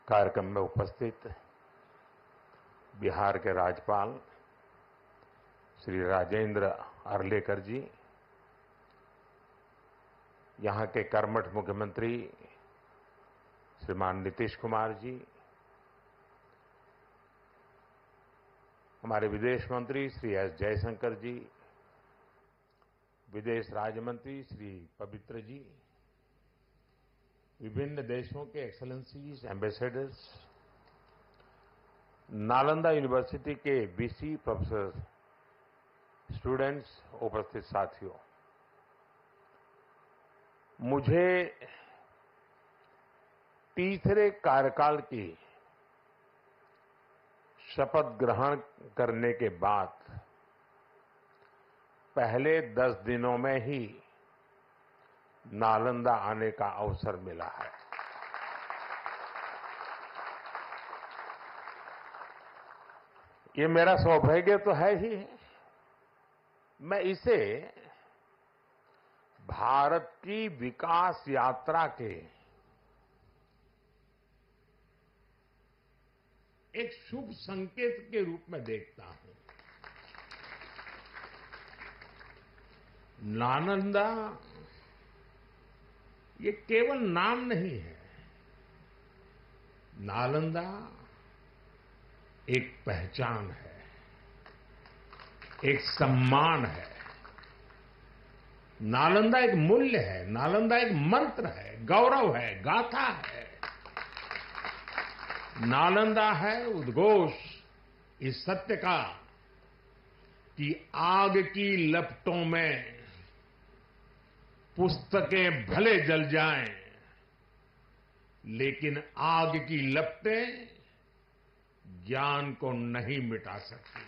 कार्यक्रम में उपस्थित बिहार के राज्यपाल श्री राजेंद्र अर्लेकर जी, यहां के कर्मठ मुख्यमंत्री श्रीमान नीतीश कुमार जी, हमारे विदेश मंत्री श्री एस जयशंकर जी, विदेश राज्य मंत्री श्री पवित्र जी, विभिन्न देशों के एक्सेलेंसीज, एम्बेसडर्स, नालंदा यूनिवर्सिटी के वीसी प्रोफेसर, स्टूडेंट्स, उपस्थित साथियों, मुझे तीसरे कार्यकाल की शपथ ग्रहण करने के बाद पहले 10 दिनों में ही नालंदा आने का अवसर मिला है। ये मेरा सौभाग्य तो है ही। मैं इसे भारत की विकास यात्रा के एक शुभ संकेत के रूप में देखता हूं। नालंदा ये केवल नाम नहीं है। नालंदा एक पहचान है, एक सम्मान है। नालंदा एक मूल्य है, नालंदा एक मंत्र है, गौरव है, गाथा है। नालंदा है उद्घोष इस सत्य का कि आग की लपटों में पुस्तकें भले जल जाएं, लेकिन आग की लपटें ज्ञान को नहीं मिटा सकती।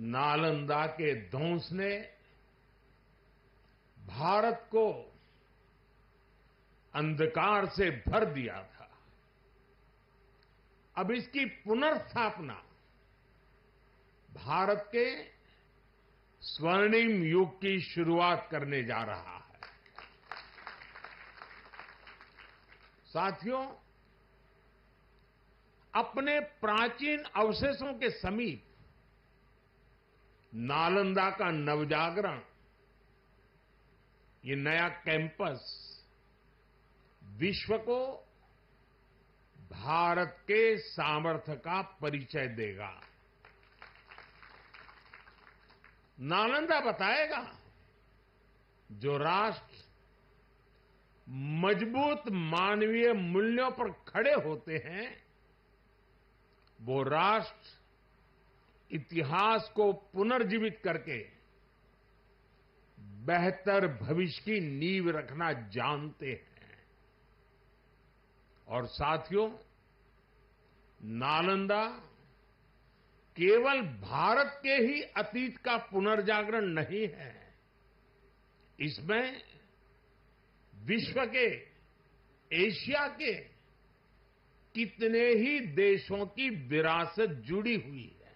नालंदा के ध्वंस ने भारत को अंधकार से भर दिया था। अब इसकी पुनर्स्थापना भारत के स्वर्णिम युग की शुरुआत करने जा रहा है। साथियों, अपने प्राचीन अवशेषों के समीप नालंदा का नवजागरण, ये नया कैंपस विश्व को भारत के सामर्थ्य का परिचय देगा। नालंदा बताएगा, जो राष्ट्र मजबूत मानवीय मूल्यों पर खड़े होते हैं, वो राष्ट्र इतिहास को पुनर्जीवित करके बेहतर भविष्य की नींव रखना जानते हैं। और साथियों, नालंदा केवल भारत के ही अतीत का पुनर्जागरण नहीं है, इसमें विश्व के, एशिया के कितने ही देशों की विरासत जुड़ी हुई है।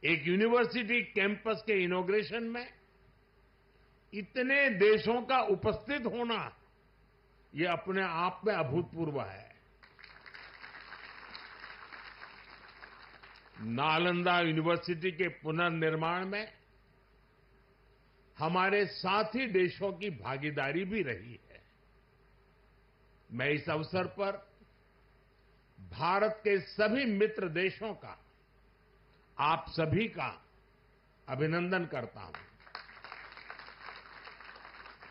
एक यूनिवर्सिटी कैंपस के इनॉग्रेशन में इतने देशों का उपस्थित होना, ये अपने आप में अभूतपूर्व है। नालंदा यूनिवर्सिटी के पुनर्निर्माण में हमारे साथी देशों की भागीदारी भी रही है। मैं इस अवसर पर भारत के सभी मित्र देशों का, आप सभी का अभिनंदन करता हूं।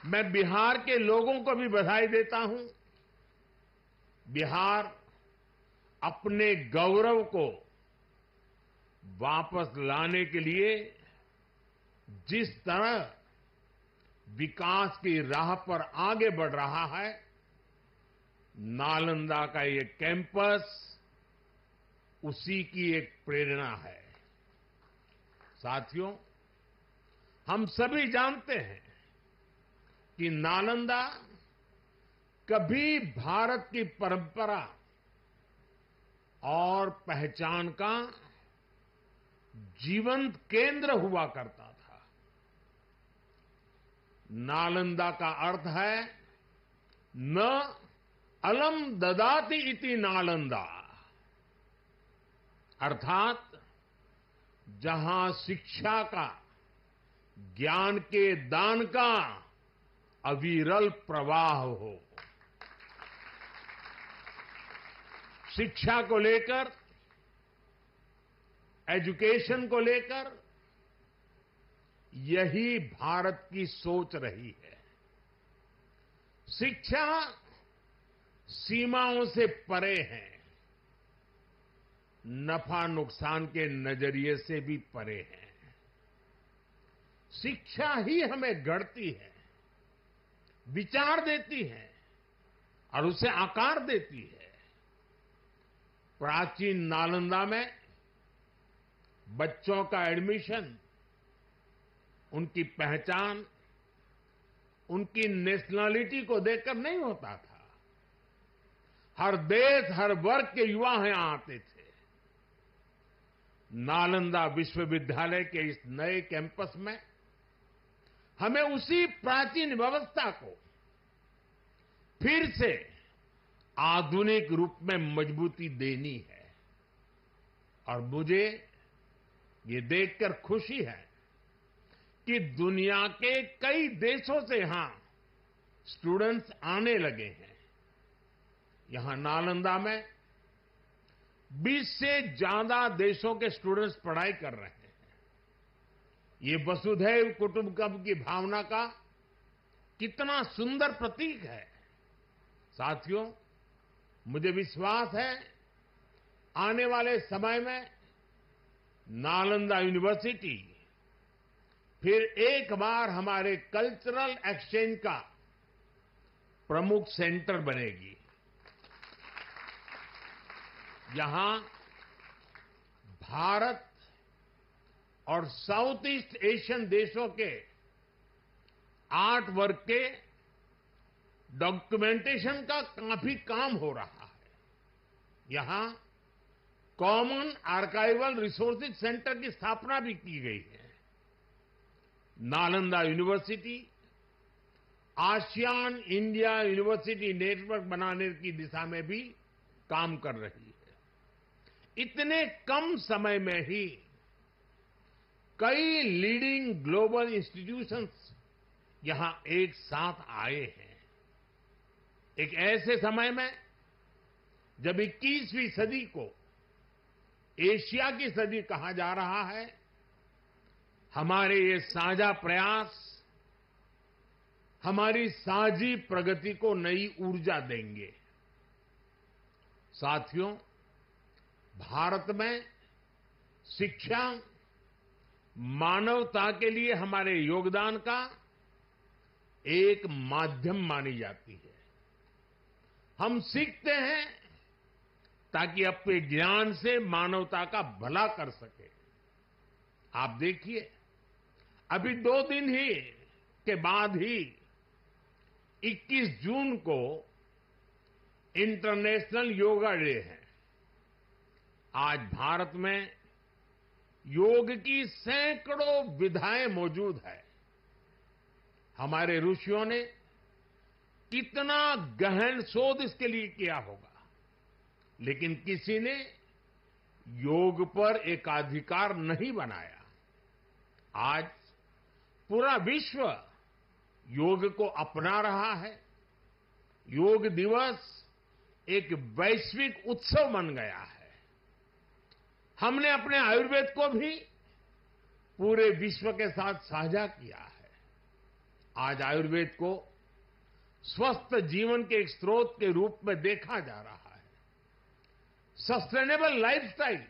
मैं बिहार के लोगों को भी बधाई देता हूं। बिहार अपने गौरव को वापस लाने के लिए जिस तरह विकास की राह पर आगे बढ़ रहा है, नालंदा का ये कैंपस उसी की एक प्रेरणा है। साथियों, हम सभी जानते हैं कि नालंदा कभी भारत की परंपरा और पहचान का जीवंत केंद्र हुआ करता था। नालंदा का अर्थ है न अलम ददाति इति नालंदा, अर्थात जहां शिक्षा का, ज्ञान के दान का अविरल प्रवाह हो। शिक्षा को लेकर, एजुकेशन को लेकर यही भारत की सोच रही है। शिक्षा सीमाओं से परे है, नफा नुकसान के नजरिए से भी परे है। शिक्षा ही हमें गढ़ती है, विचार देती है और उसे आकार देती है। प्राचीन नालंदा में बच्चों का एडमिशन, उनकी पहचान, उनकी नेशनलिटी को देखकर नहीं होता था। हर देश, हर वर्ग के युवा यहां आते थे। नालंदा विश्वविद्यालय के इस नए कैंपस में हमें उसी प्राचीन व्यवस्था को फिर से आधुनिक रूप में मजबूती देनी है। और मुझे ये देखकर खुशी है कि दुनिया के कई देशों से यहां स्टूडेंट्स आने लगे हैं। यहां नालंदा में 20 से ज्यादा देशों के स्टूडेंट्स पढ़ाई कर रहे हैं। ये वसुधैव कुटुंबकम की भावना का कितना सुंदर प्रतीक है। साथियों, मुझे विश्वास है आने वाले समय में नालंदा यूनिवर्सिटी फिर एक बार हमारे कल्चरल एक्सचेंज का प्रमुख सेंटर बनेगी। यहां भारत और साउथ ईस्ट एशियन देशों के आर्ट वर्क के डॉक्यूमेंटेशन का काफी काम हो रहा है। यहां कॉमन आर्काइवल रिसोर्सेज सेंटर की स्थापना भी की गई है। Nalanda university ASEAN India university network बनाने की दिशा में भी काम कर रही है। इतने कम समय में ही कई लीडिंग ग्लोबल इंस्टीट्यूशंस यहां एक साथ आए हैं। एक ऐसे समय में जब 21वीं सदी को एशिया की सदी कहा जा रहा है, हमारे ये साझा प्रयास हमारी साझी प्रगति को नई ऊर्जा देंगे। साथियों, भारत में शिक्षा मानवता के लिए हमारे योगदान का एक माध्यम मानी जाती है। हम सीखते हैं ताकि अपने ज्ञान से मानवता का भला कर सके। आप देखिए, अभी 2 दिन ही के बाद ही 21 जून को इंटरनेशनल योगा डे है। आज भारत में योग की सैकड़ों विधाएं मौजूद है। हमारे ऋषियों ने कितना गहन शोध इसके लिए किया होगा, लेकिन किसी ने योग पर एकाधिकार नहीं बनाया। आज पूरा विश्व योग को अपना रहा है। योग दिवस एक वैश्विक उत्सव बन गया है। हमने अपने आयुर्वेद को भी पूरे विश्व के साथ साझा किया है। आज आयुर्वेद को स्वस्थ जीवन के एक स्रोत के रूप में देखा जा रहा है। सस्टेनेबल लाइफस्टाइल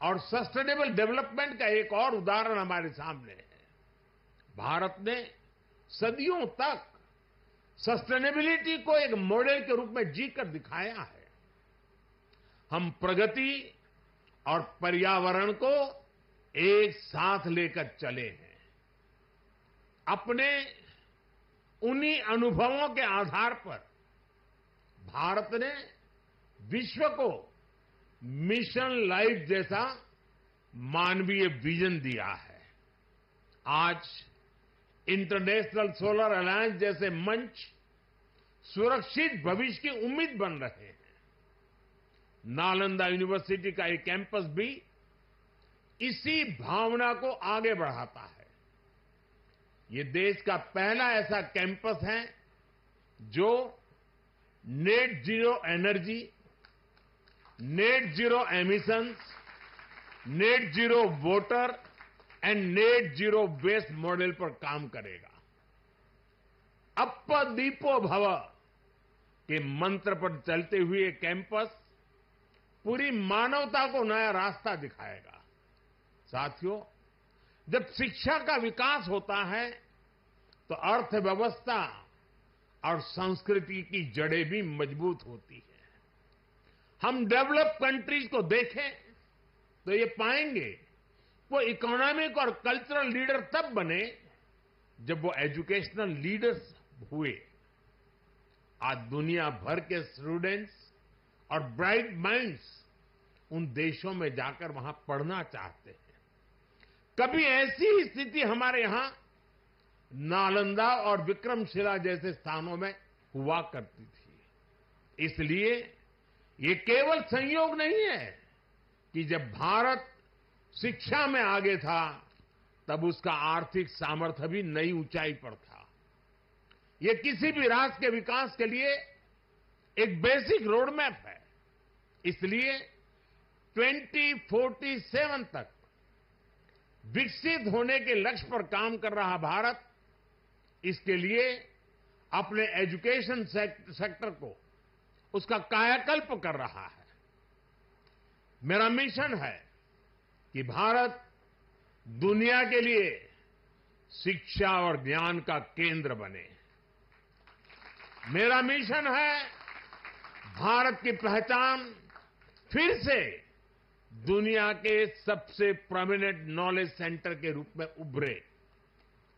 और सस्टेनेबल डेवलपमेंट का एक और उदाहरण हमारे सामने है। भारत ने सदियों तक सस्टेनेबिलिटी को एक मॉडल के रूप में जीकर दिखाया है। हम प्रगति और पर्यावरण को एक साथ लेकर चले हैं। अपने उन्हीं अनुभवों के आधार पर भारत ने विश्व को मिशन लाइफ जैसा मानवीय विजन दिया है। आज इंटरनेशनल सोलर अलायंस जैसे मंच सुरक्षित भविष्य की उम्मीद बन रहे हैं। नालंदा यूनिवर्सिटी का एक कैंपस भी इसी भावना को आगे बढ़ाता है। ये देश का पहला ऐसा कैंपस है जो net zero energy, net zero emissions, net zero water and net zero waste model पर काम करेगा। अप्प दीपो भव के मंत्र पर चलते हुए कैंपस पूरी मानवता को नया रास्ता दिखाएगा। साथियों, जब शिक्षा का विकास होता है तो अर्थव्यवस्था और संस्कृति की जड़ें भी मजबूत होती है। हम डेवलप कंट्रीज को देखें तो ये पाएंगे वो इकोनॉमिक और कल्चरल लीडर तब बने जब वो एजुकेशनल लीडर्स हुए। आज दुनिया भर के स्टूडेंट्स और ब्राइट माइंड्स उन देशों में जाकर वहां पढ़ना चाहते हैं। कभी ऐसी स्थिति हमारे यहां नालंदा और विक्रमशिला जैसे स्थानों में हुआ करती थी। इसलिए ये केवल संयोग नहीं है कि जब भारत शिक्षा में आगे था तब उसका आर्थिक सामर्थ्य भी नई ऊंचाई पर था। ये किसी भी राष्ट्र के विकास के लिए एक बेसिक रोड मैप है। इसलिए 2047 तक विकसित होने के लक्ष्य पर काम कर रहा भारत इसके लिए अपने एजुकेशन सेक्टर को उसका कायाकल्प कर रहा है। मेरा मिशन है कि भारत दुनिया के लिए शिक्षा और ज्ञान का केंद्र बने। मेरा मिशन है भारत की पहचान फिर से दुनिया के सबसे प्रोमिनेंट नॉलेज सेंटर के रूप में उभरे।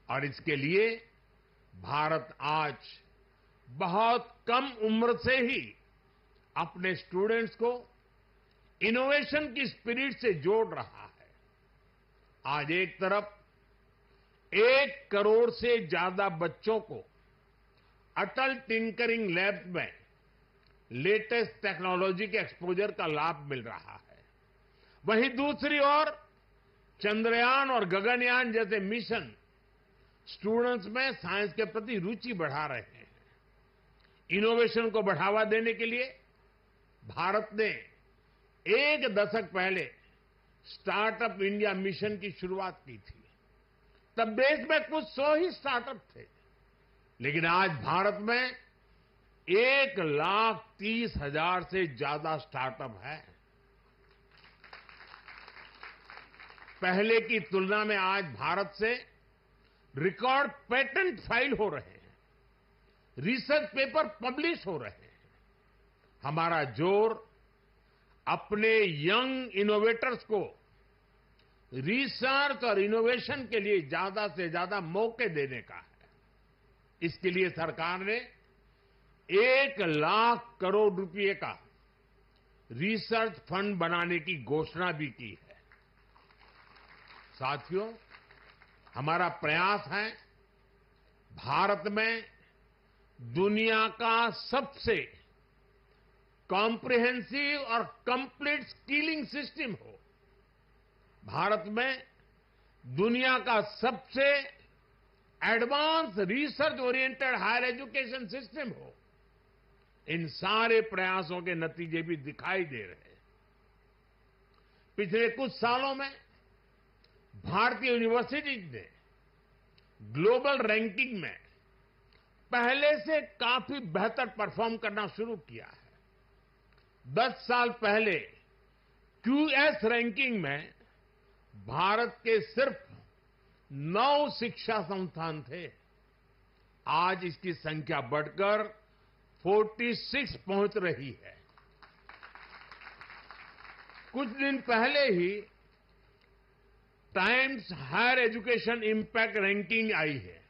और इसके लिए भारत आज बहुत कम उम्र से ही अपने स्टूडेंट्स को इनोवेशन की स्पिरिट से जोड़ रहा है। आज एक तरफ 1 करोड़ से ज्यादा बच्चों को अटल टिंकरिंग लैब में लेटेस्ट टेक्नोलॉजी के एक्सपोजर का लाभ मिल रहा है, वहीं दूसरी ओर चंद्रयान और गगनयान जैसे मिशन स्टूडेंट्स में साइंस के प्रति रुचि बढ़ा रहे हैं। इनोवेशन को बढ़ावा देने के लिए भारत ने 1 दशक पहले स्टार्टअप इंडिया मिशन की शुरुआत की थी। तब देश में कुछ 100 ही स्टार्टअप थे, लेकिन आज भारत में 1,30,000 से ज्यादा स्टार्टअप है। पहले की तुलना में आज भारत से रिकॉर्ड पेटेंट फाइल हो रहे हैं, रिसर्च पेपर पब्लिश हो रहे हैं। हमारा जोर अपने यंग इनोवेटर्स को रिसर्च और इनोवेशन के लिए ज्यादा से ज्यादा मौके देने का है। इसके लिए सरकार ने 1 लाख करोड़ रुपए का रिसर्च फंड बनाने की घोषणा भी की है। साथियों, हमारा प्रयास है भारत में दुनिया का सबसे कॉम्प्रिहेंसिव और कंप्लीट स्किलिंग सिस्टम हो। भारत में दुनिया का सबसे advance research oriented higher education system हो। इन सारे प्रयासों के नतीजे भी दिखाई दे रहे हैं। पिछले कुछ सालों में भारतीय यूनिवर्सिटीज ने ग्लोबल रैंकिंग में पहले से काफी बेहतर परफॉर्म करना शुरू किया है। 10 साल पहले क्यूएस रैंकिंग में भारत के सिर्फ 9 शिक्षा संस्थान थे। आज इसकी संख्या बढ़कर 46 पहुंच रही है। कुछ दिन पहले ही Times Higher Education impact ranking आई है।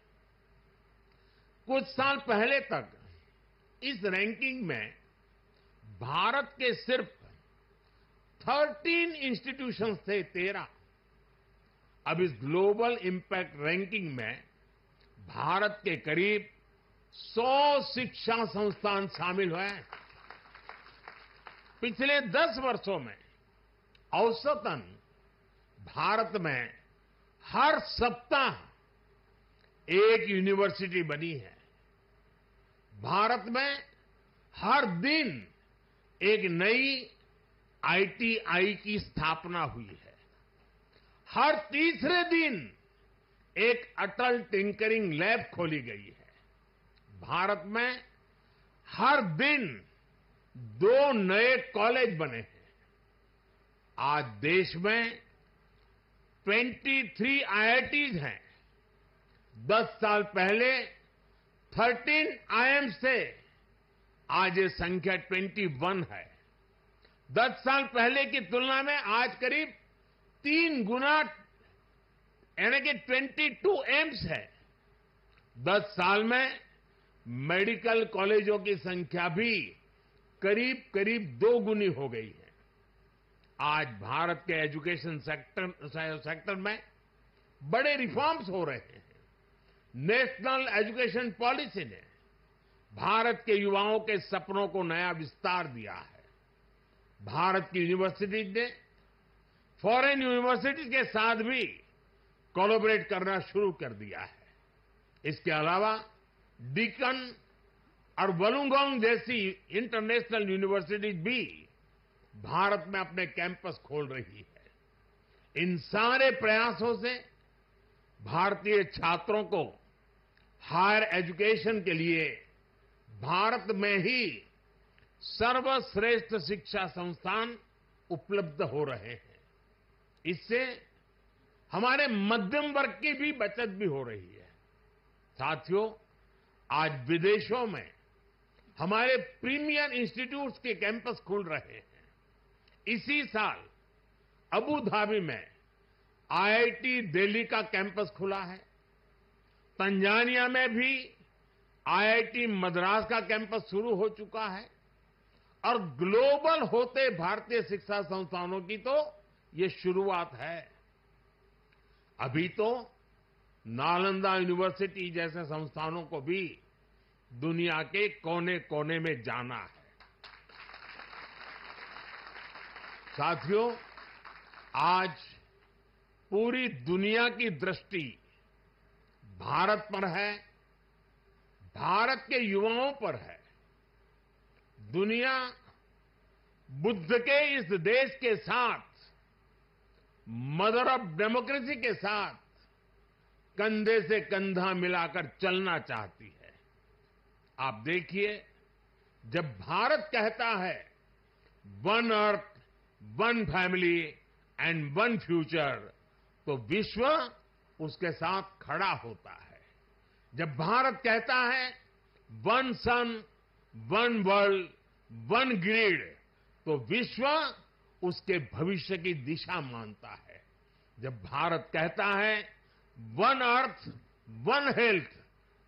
कुछ साल पहले तक इस रैंकिंग में भारत के सिर्फ 13 इंस्टीट्यूशंस थे, 13। अब इस ग्लोबल इंपैक्ट रैंकिंग में भारत के करीब 100 शिक्षा संस्थान शामिल हुए हैं। पिछले 10 वर्षों में औसतन भारत में हर सप्ताह एक यूनिवर्सिटी बनी है। भारत में हर दिन एक नई आईटीआई की स्थापना हुई है। हर तीसरे दिन एक अटल टिंकरिंग लैब खोली गई है। भारत में हर दिन 2 नए कॉलेज बने हैं। आज देश में 23 आईआईटीज हैं। 10 साल पहले 13 आईआईएम्स थे। आज ये संख्या 21 है। 10 साल पहले की तुलना में आज करीब 3 गुना यानी कि 22 एम्स है। 10 साल में मेडिकल कॉलेजों की संख्या भी करीब करीब 2 गुनी हो गई है। आज भारत के एजुकेशन सेक्टर में बड़े रिफॉर्म्स हो रहे हैं। नेशनल एजुकेशन पॉलिसी ने भारत के युवाओं के सपनों को नया विस्तार दिया है। भारत की यूनिवर्सिटीज ने फॉरेन यूनिवर्सिटीज के साथ भी कोलैबोरेट करना शुरू कर दिया है। इसके अलावा डीकन और वुलुंगोंग जैसी इंटरनेशनल यूनिवर्सिटीज भी भारत में अपने कैंपस खोल रही है। इन सारे प्रयासों से भारतीय छात्रों को हायर एजुकेशन के लिए भारत में ही सर्वश्रेष्ठ शिक्षा संस्थान उपलब्ध हो रहे हैं। इससे हमारे मध्यम वर्ग की भी बचत भी हो रही है। साथियों, आज विदेशों में हमारे प्रीमियर इंस्टीट्यूट्स के कैंपस खुल रहे हैं। इसी साल अबू धाबी में आईआईटी दिल्ली का कैंपस खुला है। तंजानिया में भी आईआईटी मद्रास का कैंपस शुरू हो चुका है। और ग्लोबल होते भारतीय शिक्षा संस्थानों की तो ये शुरुआत है। अभी तो नालंदा यूनिवर्सिटी जैसे संस्थानों को भी दुनिया के कोने कोने में जाना है। साथियों, आज पूरी दुनिया की दृष्टि भारत पर है, भारत के युवाओं पर है। दुनिया बुद्ध के इस देश के साथ, मदर ऑफ डेमोक्रेसी के साथ कंधे से कंधा मिलाकर चलना चाहती है। आप देखिए, जब भारत कहता है one earth, one family and one future, तो विश्व उसके साथ खड़ा होता है। जब भारत कहता है वन सन, वन वर्ल्ड, वन ग्रिड, तो विश्व उसके भविष्य की दिशा मानता है। जब भारत कहता है वन अर्थ, वन हेल्थ,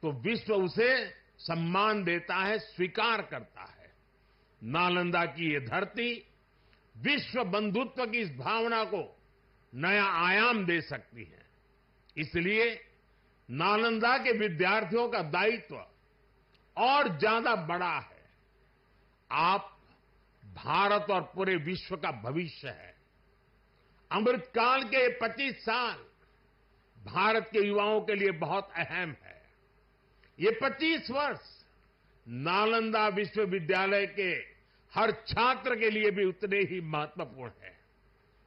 तो विश्व उसे सम्मान देता है, स्वीकार करता है। नालंदा की ये धरती विश्व बंधुत्व की इस भावना को नया आयाम दे सकती है। इसलिए नालंदा के विद्यार्थियों का दायित्व और ज्यादा बड़ा है। आप भारत और पूरे विश्व का भविष्य है। अमृतकाल के 25 साल भारत के युवाओं के लिए बहुत अहम है। ये 25 वर्ष नालंदा विश्वविद्यालय के हर छात्र के लिए भी उतने ही महत्वपूर्ण है।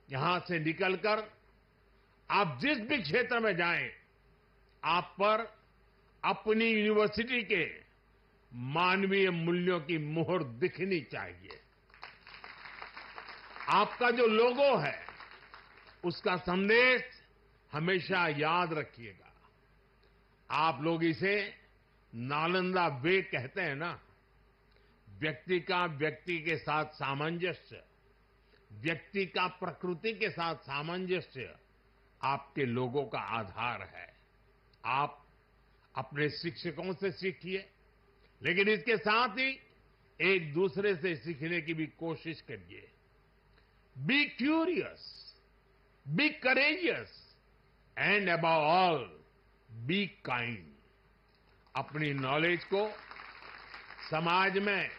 यहां से निकलकर आप जिस भी क्षेत्र में जाएं, आप पर अपनी यूनिवर्सिटी के मानवीय मूल्यों की मुहर दिखनी चाहिए। आपका जो लोगो है, उसका संदेश हमेशा याद रखिएगा। आप लोग इसे नालंदा वे कहते हैं ना। व्यक्ति का व्यक्ति के साथ सामंजस्य, व्यक्ति का प्रकृति के साथ सामंजस्य आपके लोगों का आधार है। आप अपने शिक्षकों से सीखिए, लेकिन इसके साथ ही एक दूसरे से सीखने की भी कोशिश करिए। Be curious, be courageous and above all be kind. अपनी नॉलेज को समाज में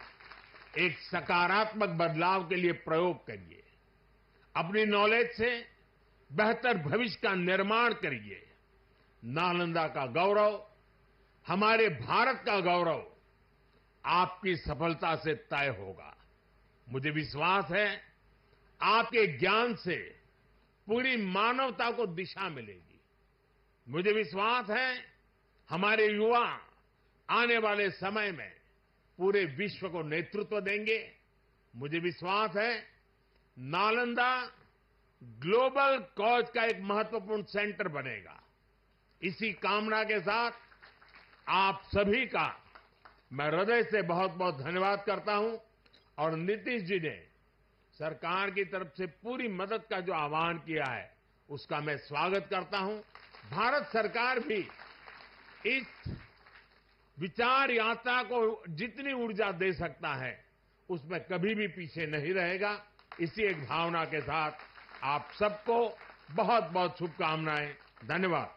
एक सकारात्मक बदलाव के लिए प्रयोग करिए। अपनी नॉलेज से बेहतर भविष्य का निर्माण करिए। नालंदा का गौरव, हमारे भारत का गौरव आपकी सफलता से तय होगा। मुझे विश्वास है आपके ज्ञान से पूरी मानवता को दिशा मिलेगी। मुझे विश्वास है हमारे युवा आने वाले समय में पूरे विश्व को नेतृत्व देंगे। मुझे विश्वास है नालंदा ग्लोबल कॉज का एक महत्वपूर्ण सेंटर बनेगा। इसी कामना के साथ आप सभी का मैं हृदय से बहुत बहुत धन्यवाद करता हूं और नीतीश जी ने सरकार की तरफ से पूरी मदद का जो आह्वान किया है उसका मैं स्वागत करता हूं। भारत सरकार भी इस विचार यात्रा को जितनी ऊर्जा दे सकता है उसमें कभी भी पीछे नहीं रहेगा। इसी एक भावना के साथ आप सबको बहुत बहुत शुभकामनाएं। धन्यवाद।